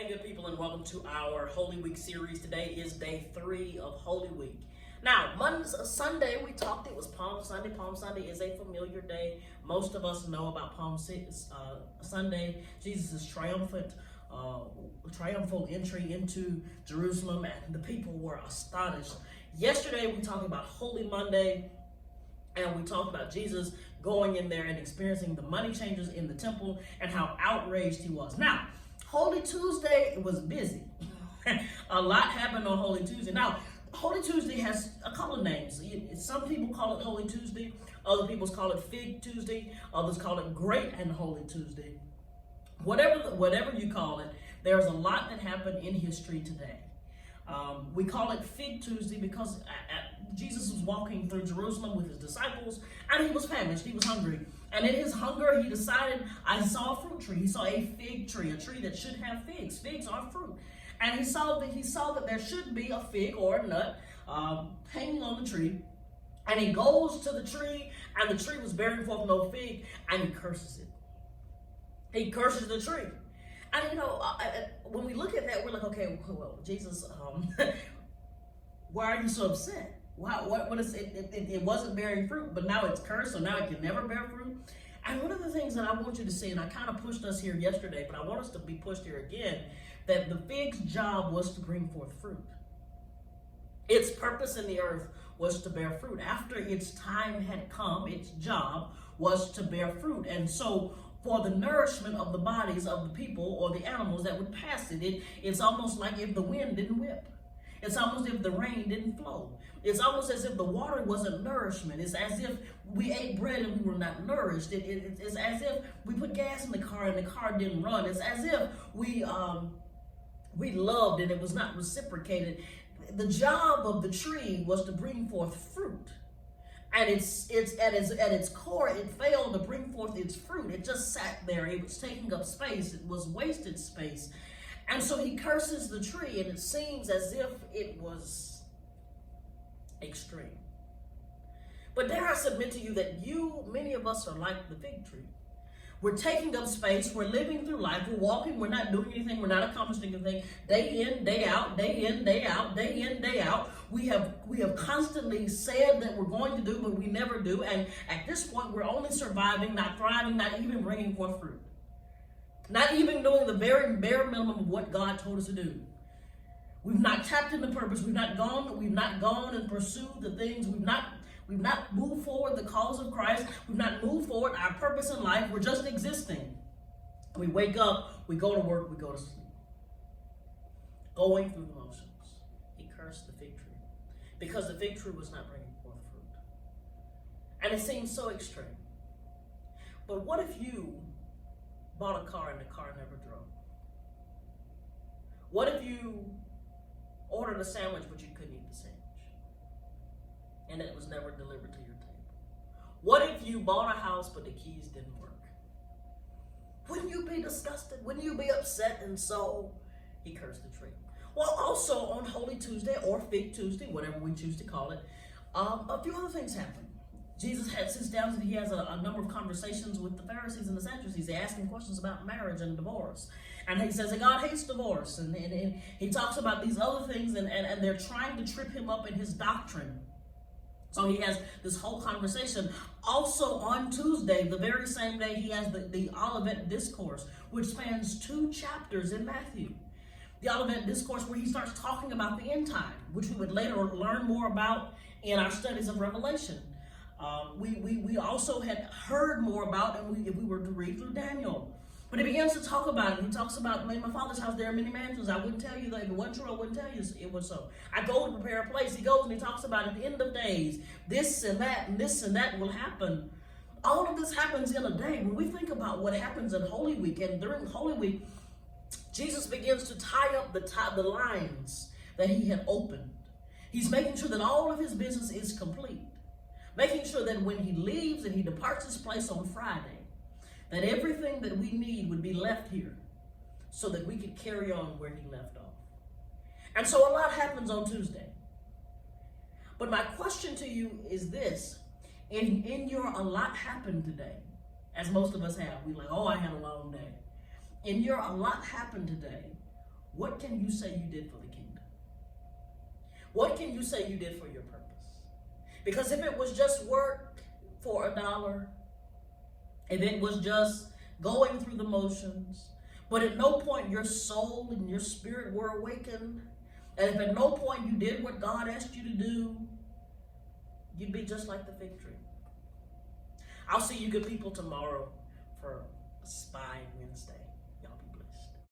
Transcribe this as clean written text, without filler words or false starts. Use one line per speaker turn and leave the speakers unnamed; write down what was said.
Hey, good people, and welcome to our Holy Week series. Today is day 3 of Holy Week. Now, Sunday, we talked, it was Palm Sunday. Palm Sunday is a familiar day. Most of us know about Sunday, Jesus' triumphal entry into Jerusalem, and the people were astonished. Yesterday, we talked about Holy Monday, and we talked about Jesus going in there and experiencing the money changers in the temple and how outraged he was. Now, Holy Tuesday was busy. A lot happened on Holy Tuesday. Now, Holy Tuesday has a couple of names. Some people call it Holy Tuesday. Other people call it Fig Tuesday. Others call it Great and Holy Tuesday. Whatever you call it, there's a lot that happened in history today. We call it Fig Tuesday because Jesus was walking through Jerusalem with his disciples, and he was famished, he was hungry. And in his hunger, he decided, I saw a fruit tree. He saw a fig tree, a tree that should have figs. Figs are fruit. And he saw that there should be a fig or a nut hanging on the tree. And he goes to the tree, and the tree was bearing forth no fig, and he curses it. He curses the tree. And when we look at that, we're like, okay, well, Jesus, why are you so upset? What is it? It wasn't bearing fruit, but now it's cursed, so now it can never bear fruit. And one of the things that I want you to see, and I kind of pushed us here yesterday, but I want us to be pushed here again, that the fig's job was to bring forth fruit. Its purpose in the earth was to bear fruit. After its time had come, its job was to bear fruit. And so for the nourishment of the bodies of the people or the animals that would pass it, it's almost like if the wind didn't whip. It's almost as if the rain didn't flow. It's almost as if the water wasn't nourishment. It's as if we ate bread and we were not nourished. It's as if we put gas in the car and the car didn't run. It's as if we loved and it was not reciprocated. The job of the tree was to bring forth fruit. And at its core, it failed to bring forth its fruit. It just sat there. It was taking up space. It was wasted space. And so he curses the tree, and it seems as if it was extreme. But dare I submit to you that many of us are like the fig tree. We're taking up space. We're living through life. We're walking. We're not doing anything. We're not accomplishing anything. Day in, day out, day in, day out, day in, day out. We have constantly said that we're going to do, but we never do. And at this point, we're only surviving, not thriving, not even bringing forth fruit. Not even doing the very bare minimum of what God told us to do. We've not tapped into purpose. We've not gone and pursued the things. We've not moved forward the cause of Christ. We've not moved forward our purpose in life. We're just existing. We wake up, we go to work, we go to sleep. Going through the motions. He cursed the fig tree because the fig tree was not bringing forth fruit. And it seems so extreme. But what if you bought a car and the car never drove? What if you ordered a sandwich but you couldn't eat the sandwich and it was never delivered to your table? What if you bought a house but the keys didn't work? Wouldn't you be disgusted? Wouldn't you be upset? And so he cursed the tree. Well, also on Holy Tuesday or Fig Tuesday, whatever we choose to call it, a few other things happen. Jesus sits down and he has a number of conversations with the Pharisees and the Sadducees. They ask him questions about marriage and divorce. And he says that God hates divorce. And he talks about these other things, and they're trying to trip him up in his doctrine. So he has this whole conversation. Also on Tuesday, the very same day, he has the Olivet Discourse, which spans 2 chapters in Matthew. The Olivet Discourse, where he starts talking about the end time, which we would later learn more about in our studies of Revelation. We also had heard more about, and if we were to read through Daniel. But he begins to talk about it. He talks about, in my Father's house there are many mansions. I wouldn't tell you that. If it wasn't true, I wouldn't tell you it was so. I go to prepare a place. He goes and he talks about at the end of days, this and that will happen. All of this happens in a day. When we think about what happens in Holy Week, and during Holy Week, Jesus begins to tie up the lines that he had opened. He's making sure that all of his business is complete. Making sure that when he leaves and he departs his place on Friday, that everything that we need would be left here so that we could carry on where he left off. And so a lot happens on Tuesday. But my question to you is this. In your a lot happened today, as most of us have. We're like, oh, I had a long day. In your a lot happened today, what can you say you did for the kingdom? What can you say you did for your purpose? Because if it was just work for $1, if it was just going through the motions, but at no point your soul and your spirit were awakened, and if at no point you did what God asked you to do, you'd be just like the fig tree. I'll see you good people tomorrow for Spy Wednesday.